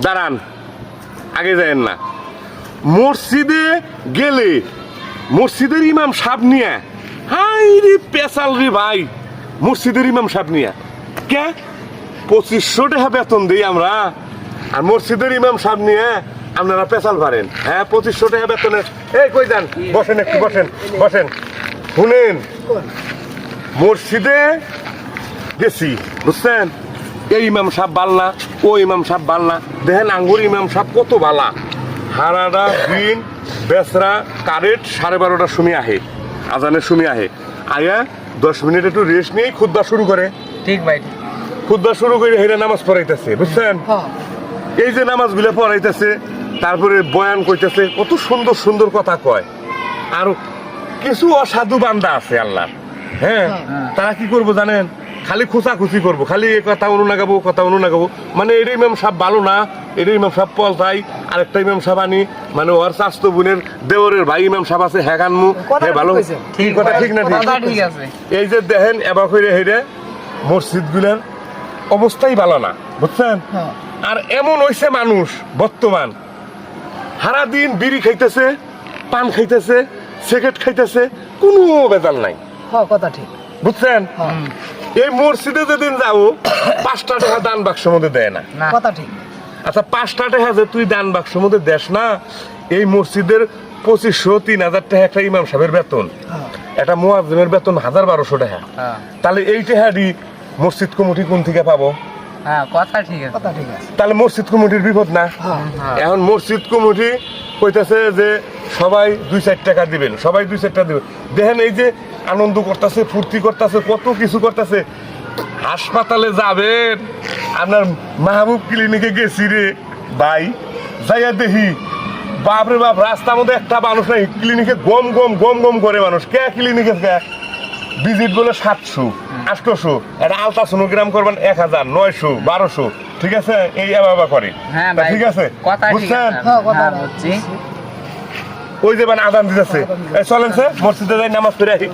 দাঁড়ান, আগে যায়েন না। মসজিদে গেলে মসজিদের ইমাম সাহেব নিয়ে হাই রে পেশাল রে ভাই, মসজিদের ইমাম সাহেব নিয়ে কে 2500 টাকা বেতন দিই আমরা, আর মসজিদের ইমাম সাহেব নিয়ে আপনারা পেশাল পারেন। হ্যাঁ 2500 টাকা বেতনে এই কই যান, বসেন একটু, বসেন বসেন। শুনেন, মসজিদে গেছি বুঝছেন, এই ইমাম সাহেব বাল্লা, ও ইমাম সাহেব বাল্লা, দেখেন আঙ্গুর ইমাম সাহেব কত বালা, হারাডা দিন বেসরা কারেক্ট 12:30টার সময় আহে, আজানের সময় আহে, আয়া 10 মিনিট একটু রেস্ট নিয়েই খুতবা শুরু করে। ঠিক ভাই, খুতবা শুরু করে হেরা নামাজ পড়াইতেছে বুঝছেন। এই যে নামাজগুলো পড়াইতেছে, তারপরে বয়ান কইতেছে, কত সুন্দর সুন্দর কথা কয়। আর কিছু অসাধু বান্দা আছে আল্লাহ, হ্যাঁ তারা কি করবো জানেন, খালি খুচাখুচি করবো, খালি এ কথা অনুনাগাবো, কথা অনুনাগাবো, মানে এর ইমাম সাহেব ভালো না, এর ইমাম সাহেব পলতাই, আরেকটা ইমাম সাহেব আনি, মানে ওর চাস্তো বোনের দেওরের ভাই ইমাম সাহেব আছে, হ্যাঁ কানমু, হ্যাঁ ভালো, ঠিক কথা ঠিক না ঠিক আছে। এই যে দেখেন এবার করে হেরে মসজিদ গুলার অবস্থাই ভালো না বুঝছেন। আর এমন হইছে মানুষ বর্তমান সারা দিন বিড়ি খাইতেছে, পান খাইতেছে, সিগারেট খাইতেছে, কোনো বেজাল নাই। কথা ঠিক বুঝছেন। এই মসজিদে যেদিন যাবো 5টা টাকা দান বাক্সের মধ্যে দেয় না। কথা ঠিক। আচ্ছা 5টা টাকা যে তুই দান বাক্সের মধ্যে দেশ না, এই মসজিদের 2500-3000 টাকা একটা ইমাম সাহেবের বেতন, একটা মুয়াজ্জিমের বেতন 1000-1200 টাকা, তাহলে এই টাকাটি মসজিদ কমিটি কোন থেকে পাবো? কথা ঠিক আছে, কথা ঠিক আছে। তাহলে মসজিদ কমিটির বিপদ না। এখন মসজিদ কমিটি কইতাছে যে সবাই 2-4 টাকা দিবেন, সবাই 2-4 টাকা দিবেন। দেখেন এই যে আনন্দ করতেছে, ফুর্তি করতেছে, কত কিছু করতেছে। হাসপাতালে যাবেন, আপনার মাহবুব ক্লিনিকে গেছি রে ভাই, যাইয়া দেখি বাপরে বাপ, রাস্তার মধ্যে একটা মানুষ নাই, ক্লিনিকে গম গম গম গম করে মানুষ। কে ক্লিনিকে কে ভিজিট বলে 700-800, একটা আলট্রাসোনোগ্রাম করবেন 1000, 900, 1200, ঠিক আছে, এই এভাবে করে। ঠিক আছে বুঝছেন। ওই যে আদান দিতেছে, চলেন স্যার মসজিদে যাই নামাজ পড়ে আসি।